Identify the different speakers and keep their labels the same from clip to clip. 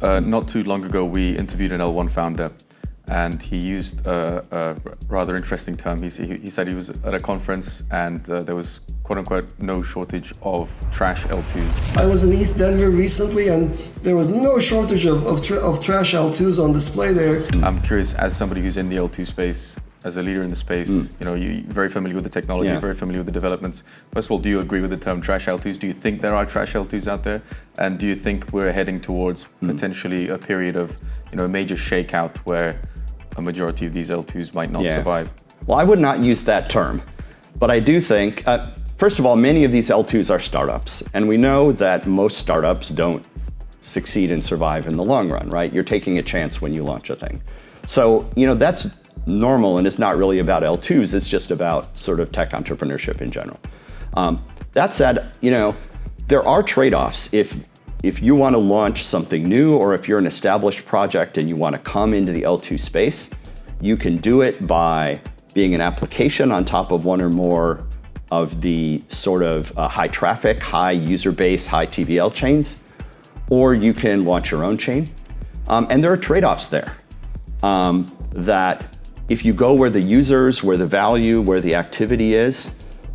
Speaker 1: Not too long ago, we interviewed an L1 founder, and he used a rather interesting term. He said he was at a conference and there was quote unquote no shortage of trash L2s.
Speaker 2: I was in ETH Denver recently and there was no shortage of trash L2s on display there.
Speaker 1: I'm curious, as somebody who's in the L2 space, as a leader in the space, you're very familiar with the technology, very familiar with the developments. First of all, do you agree with the term trash L2s? Do you think there are trash L2s out there? And do you think we're heading towards potentially a period of a major shakeout where a majority of these L2s might not survive?
Speaker 3: Well, I would not use that term, but I do think, first of all, many of these L2s are startups, and we know that most startups don't succeed and survive in the long run, right? You're taking a chance when you launch a thing. So, that's normal, and it's not really about L2s, it's just about sort of tech entrepreneurship in general. That said, there are trade-offs. If you want to launch something new, or if you're an established project and you want to come into the L2 space, you can do it by being an application on top of one or more of the sort of high traffic, high user base, high TVL chains, or you can launch your own chain. And there are trade-offs there that if you go where the users, where the value, where the activity is,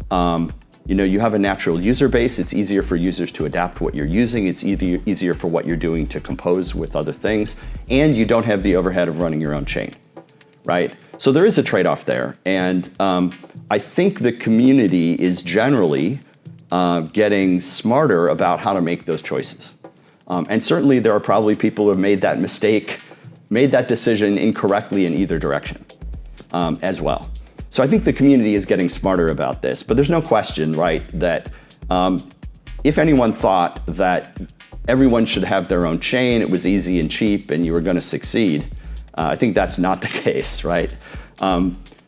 Speaker 3: you have a natural user base. It's easier for users to adapt what you're using. It's easier for what you're doing to compose with other things. And you don't have the overhead of running your own chain, right? So there is a trade-off there. And I think the community is generally getting smarter about how to make those choices. And certainly there are probably people who have made that mistake, made that decision incorrectly in either direction as well. So I think the community is getting smarter about this, but there's no question, right, that if anyone thought that everyone should have their own chain, it was easy and cheap, and you were going to succeed, I think that's not the case, right?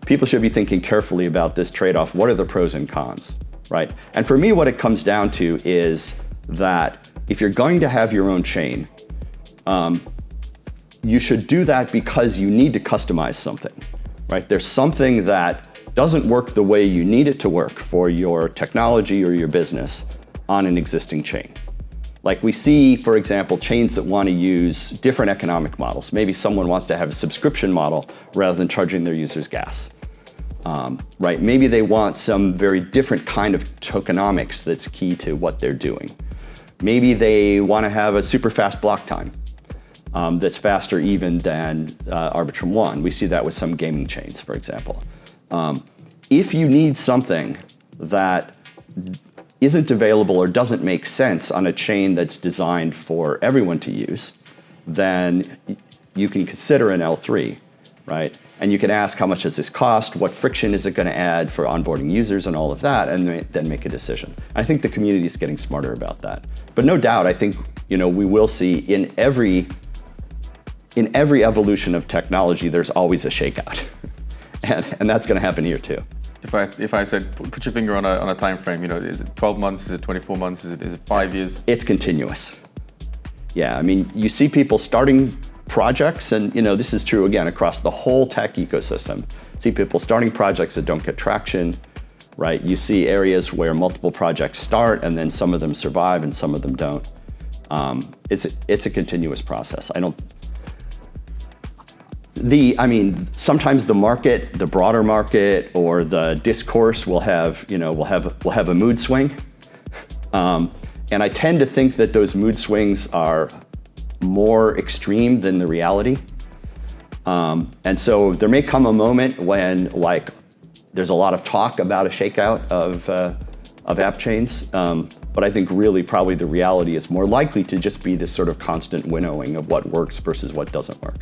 Speaker 3: People should be thinking carefully about this trade-off. What are the pros and cons, right? And for me, what it comes down to is that if you're going to have your own chain, you should do that because you need to customize something. Right? There's something that doesn't work the way you need it to work for your technology or your business on an existing chain. Like we see, for example, chains that want to use different economic models. Maybe someone wants to have a subscription model rather than charging their users gas. Right? Maybe they want some very different kind of tokenomics that's key to what they're doing. Maybe they want to have a super fast block time. That's faster even than Arbitrum 1. We see that with some gaming chains, for example. If you need something that isn't available or doesn't make sense on a chain that's designed for everyone to use, then you can consider an L3, right? And you can ask, how much does this cost? What friction is it going to add for onboarding users and all of that, and then make a decision. I think the community is getting smarter about that. But no doubt, I think we will see in every evolution of technology, there's always a shakeout. and that's going to happen here too.
Speaker 1: If I said, put your finger on a time frame, is it 12 months, is it 24 months, is it 5 years?
Speaker 3: It's continuous. Yeah, I mean, you see people starting projects, and this is true again across the whole tech ecosystem. See people starting projects that don't get traction, right? You see areas where multiple projects start and then some of them survive and some of them don't. It's a continuous process. Sometimes the market, the broader market, or the discourse will have a mood swing, and I tend to think that those mood swings are more extreme than the reality. And so there may come a moment when, there's a lot of talk about a shakeout of app chains, but I think really probably the reality is more likely to just be this sort of constant winnowing of what works versus what doesn't work.